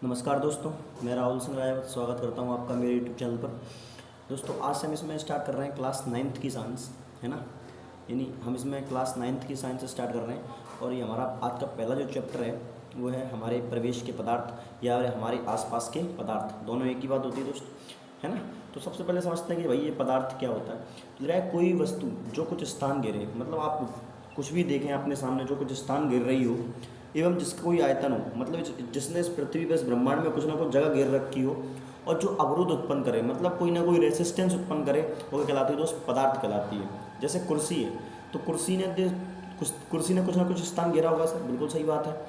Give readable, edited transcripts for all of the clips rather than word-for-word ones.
नमस्कार दोस्तों, मैं राहुल सिंह राय स्वागत करता हूं आपका मेरे यूट्यूब चैनल पर। दोस्तों आज से हम इसमें स्टार्ट कर रहे हैं क्लास 9th की साइंस, है ना। यानी हम इसमें क्लास 9th की साइंस स्टार्ट कर रहे हैं और ये हमारा आज का पहला जो चैप्टर है वो है हमारे परिवेश के पदार्थ या हमारे आसपास के पदार्थ। दोनों एक ही बात होती है दोस्त, है ना। तो सबसे पहले समझते हैं कि भाई ये पदार्थ क्या होता है। तो है कोई वस्तु जो कुछ स्थान घेरे, मतलब आप कुछ भी देखें अपने सामने जो कुछ स्थान घेर रही हो एवं जिसका कोई आयतन हो, मतलब जिसने इस पृथ्वी पर इस ब्रह्मांड में कुछ ना कुछ जगह घेर रखी हो और जो अवरोध उत्पन्न करे, मतलब कोई ना कोई रेसिस्टेंस उत्पन्न करे, वो क्या कहलाती है दोस्त? पदार्थ कहलाती है। जैसे कुर्सी है, तो कुर्सी ने कुछ ना कुछ स्थान घेरा होगा सर, बिल्कुल सही बात है।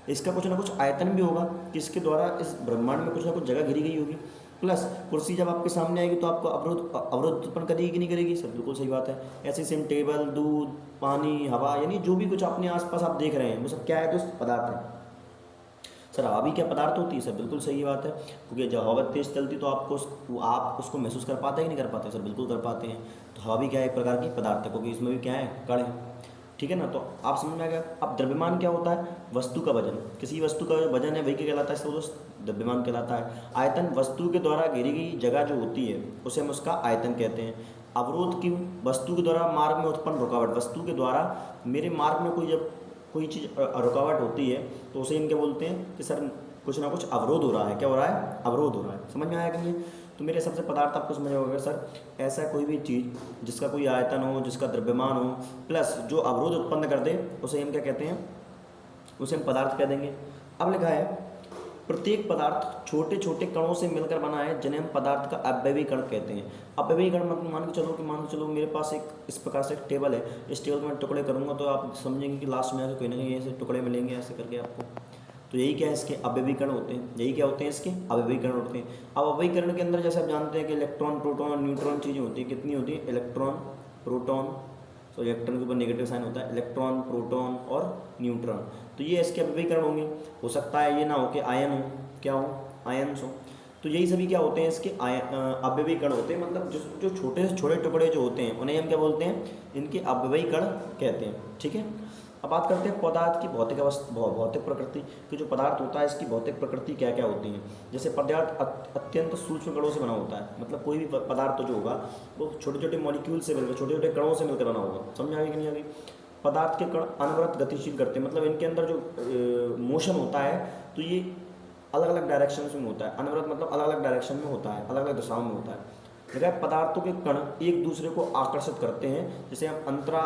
इसका कुछ ना कुछ आयतन भी होगा कि इसके द्वारा इस ब्रह्मांड में कुछ ना कुछ जगह घेरी गई होगी। प्लस कुर्सी जब आपके सामने आएगी तो आपको अवरोध उत्पन्न करेगी कि नहीं करेगी सर? बिल्कुल सही बात है। ऐसे सेम टेबल, दूध, पानी, हवा, यानी जो भी कुछ अपने आसपास आप देख रहे हैं वो सब क्या है दोस्त? पदार्थ है। सर हवा भी क्या पदार्थ होती है? सर बिल्कुल सही बात है, क्योंकि जब हवा तेज चलती तो आप उसको महसूस कर पाते हैं कि नहीं कर पाते? सर बिल्कुल कर पाते हैं। तो हवा भी क्या है? एक प्रकार की पदार्थ है, क्योंकि इसमें भी क्या है? कण है। ठीक है ना। तो आप समझ में आ गया। अब द्रव्यमान क्या होता है? वस्तु का वजन। किसी वस्तु का जो वजन है वही क्या कहलाता है? इसको दोस्त द्रव्यमान कहलाता है। आयतन वस्तु के द्वारा घेरी गई जगह जो होती है उसे हम उसका आयतन कहते हैं। अवरोध की वस्तु के द्वारा मार्ग में उत्पन्न रुकावट, वस्तु के द्वारा मेरे मार्ग में कोई चीज़ रुकावट होती है तो उसे इनके बोलते हैं कि सर कुछ ना कुछ अवरोध हो रहा है। क्या हो रहा है? अवरोध हो रहा है। समझ में आया कि नहीं? तो मेरे हिसाब से पदार्थ आपको समझ होगा सर, ऐसा कोई भी चीज़ जिसका कोई आयतन हो, जिसका द्रव्यमान हो, प्लस जो अवरोध उत्पन्न कर दे उसे हम क्या कहते हैं? उसे हम पदार्थ कह देंगे। अब लिखा है प्रत्येक पदार्थ छोटे छोटे कणों से मिलकर बना है जिन्हें हम पदार्थ का अवयवी कण कहते हैं। अवयवी कण मतलब मान के चलो मेरे पास एक इस प्रकार से एक टेबल है, इस टेबल को मैं टुकड़े करूँगा तो आप समझेंगे कि लास्ट में आकर कहीं ना कहीं ऐसे टुकड़े मिलेंगे ऐसे करके आपको। तो यही क्या है? इसके अवयवी कण होते हैं। यही क्या होते हैं? इसके अवयवी कण होते हैं। अब अवयवी कण के अंदर जैसे आप जानते हैं कि इलेक्ट्रॉन, प्रोटॉन और न्यूट्रॉन चीज़ें होती हैं। कितनी होती है? इलेक्ट्रॉन, प्रोटॉन, तो इलेक्ट्रॉन के ऊपर नेगेटिव साइन होता है, इलेक्ट्रॉन, प्रोटॉन और न्यूट्रॉन। तो ये इसके अवयवीकरण होंगे। हो सकता है ये ना हो कि आयन हो, क्या हो? आयन्स हो। तो यही सभी क्या होते हैं? इसके अवयवीकरण होते हैं। मतलब जो छोटे से छोटे टुकड़े जो होते हैं उन्हें हम क्या बोलते हैं? इनके अवयवीकरण कहते हैं। ठीक है। अब बात करते हैं पदार्थ की भौतिक प्रकृति कि जो पदार्थ होता है इसकी भौतिक प्रकृति क्या क्या होती है। जैसे पदार्थ अत्यंत सूक्ष्म कणों से बना होता है, मतलब कोई भी पदार्थ जो होगा वो छोटे छोटे मॉलिक्यूल से मिलकर, छोटे छोटे कणों से मिलकर बना होगा। समझ में आ गई कि नहीं आ गई? पदार्थ के कण अनवरत गतिशील करते हैं, मतलब इनके अंदर जो मोशन होता है तो ये अलग अलग डायरेक्शन में होता है। अनवरत मतलब अलग अलग डायरेक्शन में होता है, अलग अलग दिशाओं में होता है। देखा है पदार्थों के कण एक दूसरे को आकर्षित करते हैं, जिसे हम अंतरा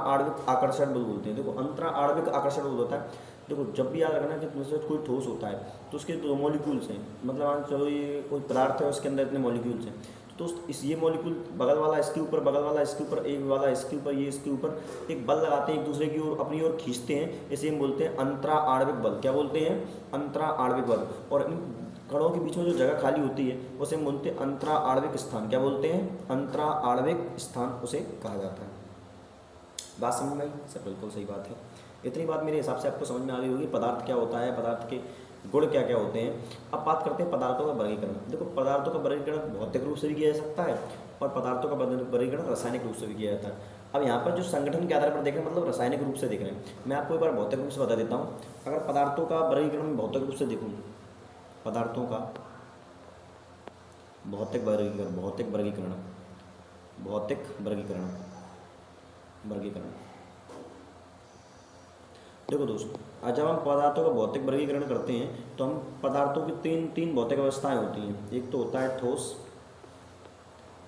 आणविक आकर्षण बल बोलते हैं। देखो अंतरा आणविक आकर्षण बल होता है। देखो जब भी याद रखना कि जैसे कोई ठोस होता है तो उसके दो मॉलिक्यूल्स हैं, मतलब मान चलो ये कोई पदार्थ है उसके अंदर इतने मॉलिक्यूल्स हैं। तो इस ये मॉलिक्यूल बगल वाला इसके ऊपर, बगल वाला इसके ऊपर, एक वाला इसके ऊपर, ये इसके ऊपर एक बल लगाते हैं, एक दूसरे की ओर अपनी ओर खींचते हैं। इसे हम बोलते हैं अंतरा आणविक बल। क्या बोलते हैं? अंतरा आणविक बल। और इन कणों के बीच में जो जगह खाली होती है उसे हम बोलते हैं अंतरा आणविक स्थान। क्या बोलते हैं? अंतरा आणविक स्थान उसे कहा जाता है। बात समझ में आई सर? बिल्कुल सही बात है। इतनी बात मेरे हिसाब से आपको समझ में आ गई होगी पदार्थ क्या होता है, पदार्थ के गुण क्या क्या होते हैं। अब बात करते हैं पदार्थों का वर्गीकरण। देखो पदार्थों का वर्गीकरण भौतिक रूप से भी किया जा सकता है और पदार्थों का वर्गीकरण रासायनिक रूप से भी किया जाता है। अब यहाँ पर जो संगठन के आधार पर देख रहे हैं, मतलब रासायनिक रूप से देख रहे हैं। मैं आपको एक बार भौतिक रूप से बता देता हूँ। अगर पदार्थों का वर्गीकरण भौतिक रूप से देखूँ, पदार्थों का भौतिक वर्गीकरण, वर्गीकरण। देखो दोस्तों, जब हम पदार्थों का भौतिक वर्गीकरण करते हैं तो हम पदार्थों की तीन भौतिक अवस्थाएं होती हैं। एक तो होता है ठोस,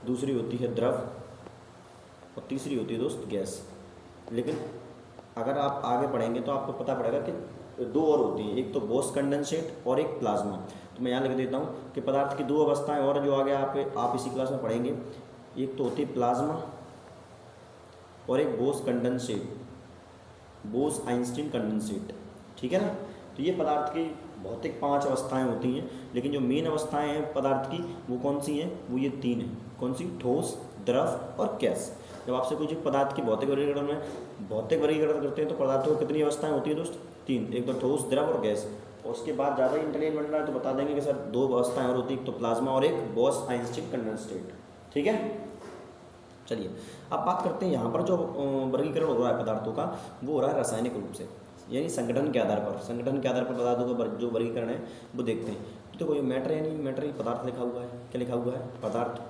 दूसरी होती है द्रव और तीसरी होती है दोस्त गैस। लेकिन अगर आप आगे पढ़ेंगे तो आपको पता पड़ेगा कि दो और होती हैं, एक तो बोस कंडेंसेट और एक प्लाज्मा। तो मैं यहाँ लिख देता हूँ कि पदार्थ की दो अवस्थाएं और जो आगे आप इसी क्लास में पढ़ेंगे। एक तो होती है प्लाज्मा और एक Bose condensate, Bose Einstein condensate. ठीक है ना। तो ये पदार्थ की भौतिक 5 अवस्थाएं होती हैं, लेकिन जो मेन अवस्थाएं हैं पदार्थ की वो कौन सी हैं? वो ये 3 हैं। कौन सी? ठोस, द्रव और गैस। जब आपसे कुछ पदार्थ की भौतिक वर्गीकरण करते हैं तो पदार्थों की कितनी अवस्थाएं होती है दोस्त? 3। एक तो ठोस, द्रव और गैस। और उसके बाद ज़्यादा इंटेलिजेंट बन रहा है तो बता देंगे कि सर 2 अवस्थाएं और होती है, एक तो प्लाज्मा और एक बोस आइंस्टीन कंडेंसेट। ठीक है। चलिए अब बात करते हैं यहाँ पर जो वर्गीकरण हो रहा है पदार्थों का, वो हो रहा है रासायनिक रूप से। यानी संगठन के आधार पर, संगठन के आधार पर पदार्थों का जो वर्गीकरण है वो देखते हैं। तो देखो ये मैटर यानी मैटर ही पदार्थ लिखा हुआ है, क्या लिखा हुआ है, पदार्थ।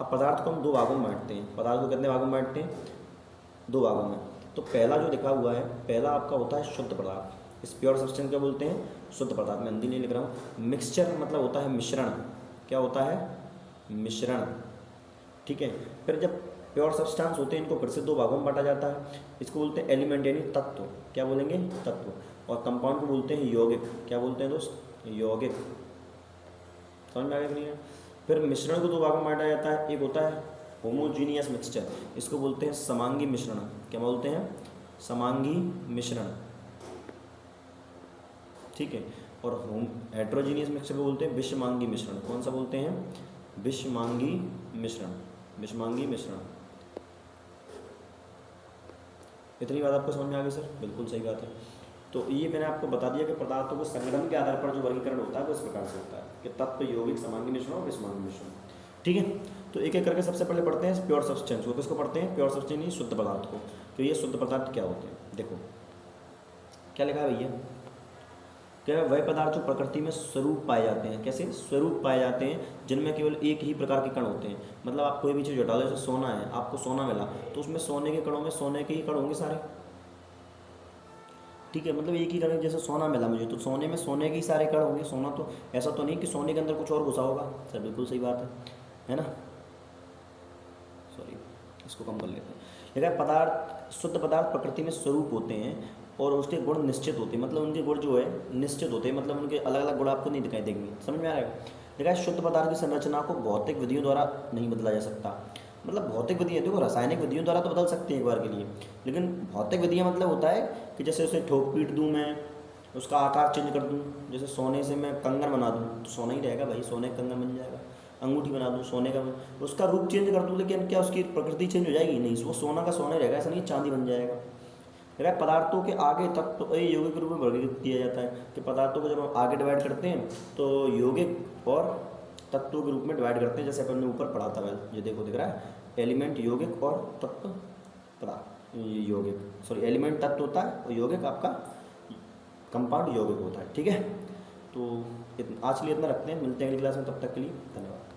अब पदार्थ को हम दो भागों में बांटते हैं, पदार्थ को कितने भागों में बांटते हैं, दो भागों में। तो पहला जो लिखा हुआ है, पहला आपका होता है शुद्ध पदार्थ, इस प्योर सब्सटेंस क्या बोलते हैं, शुद्ध पदार्थ। मैं हिंदी नहीं लिख रहा हूँ। मिक्सचर मतलब होता है मिश्रण, क्या होता है, मिश्रण, ठीक है। फिर जब प्योर सब्सटेंस होते हैं इनको फिर से दो भागों में बांटा जाता है, इसको बोलते हैं एलिमेंट यानी तत्व, क्या बोलेंगे, तत्व। और कंपाउंड को बोलते हैं यौगिक, क्या बोलते हैं दोस्त, यौगिक। समझ में आ गया कि नहीं है। फिर मिश्रण को दो भागों में बांटा जाता है, एक होता है होमोजीनियस मिक्सचर, इसको बोलते हैं समांगी मिश्रण, क्या बोलते हैं, समांगी मिश्रण, ठीक है। और होम हेट्रोजीनियस मिक्सचर को बोलते हैं विषमांगी मिश्रण, कौन सा बोलते हैं, विषमांगी मिश्रण, विषमांगी मिश्रण। इतनी बात आपको समझ में आ गई सर, बिल्कुल सही बात है। तो ये मैंने आपको बता दिया कि पदार्थों को संगठन के आधार पर जो वर्गीकरण होता है वो इस प्रकार से होता है कि तत्व, यौगिक, समांगी मिश्रण और विषमांगी मिश्रण, ठीक है। तो एक एक करके सबसे पहले पढ़ते हैं प्योर सब्सटेंस को, किसको पढ़ते हैं, प्योर सब्सटेंस यानी शुद्ध पदार्थ को। तो ये शुद्ध पदार्थ क्या होते हैं, देखो क्या लिखा है भैया, क्या वह पदार्थ जो प्रकृति में स्वरूप पाए जाते हैं, कैसे स्वरूप पाए जाते हैं, जिनमें केवल एक ही प्रकार के कण होते हैं। मतलब आप कोई भी चीज़ उठा लो, जैसे सोना है, आपको सोना मिला तो उसमें सोने के कणों में सोने के ही कण होंगे सारे, ठीक है। मतलब एक ही कण, जैसे सोना मिला मुझे तो सोने में सोने के ही सारे कण होंगे। सोना तो ऐसा तो नहीं कि सोने के अंदर कुछ और घुसा होगा, सर बिल्कुल सही बात है ना। सॉरी, इसको कम कर लेते हैं। लेकिन पदार्थ, शुद्ध पदार्थ प्रकृति में स्वरूप होते हैं और उसके गुण निश्चित होते हैं, मतलब उनके गुण जो है निश्चित होते हैं, मतलब उनके अलग अलग गुण आपको नहीं दिखाई देंगे। समझ में आ रहा है। देखा, शुद्ध पदार्थ की संरचना को भौतिक विधियों द्वारा नहीं बदला जा सकता। मतलब भौतिक विधियाँ, देखो रासायनिक विधियों द्वारा तो बदल सकते हैं एक बार के लिए, लेकिन भौतिक विधियाँ मतलब होता है कि जैसे उसे ठोक पीट दूँ मैं, उसका आकार चेंज कर दूँ, जैसे सोने से मैं कंगन बना दूँ तो सोना ही रहेगा भाई, सोने का कंगन बन जाएगा। अंगूठी बना दूँ सोने का, उसका रूप चेंज कर दूँ, लेकिन क्या उसकी प्रकृति चेंज हो जाएगी, नहीं, वो सोना का सोना रहेगा, ऐसा नहीं चांदी बन जाएगा। है पदार्थों के आगे तत्व यौगिक रूप में वर्गीकृत किया जाता है कि पदार्थों को जब हम आगे डिवाइड करते हैं तो यौगिक और तत्वों के रूप में डिवाइड करते हैं, जैसे अपन ने ऊपर पढ़ा था वैसे, ये देखो दिख रहा है, एलिमेंट यौगिक और तत्व पदार्थ, यौगिक सॉरी एलिमेंट तत्व होता है और यौगिक आपका कंपाउंड यौगिक होता है, ठीक है। तो आज के लिए इतना रखते हैं, मिलते हैं अगली क्लास में, तब तक के लिए धन्यवाद।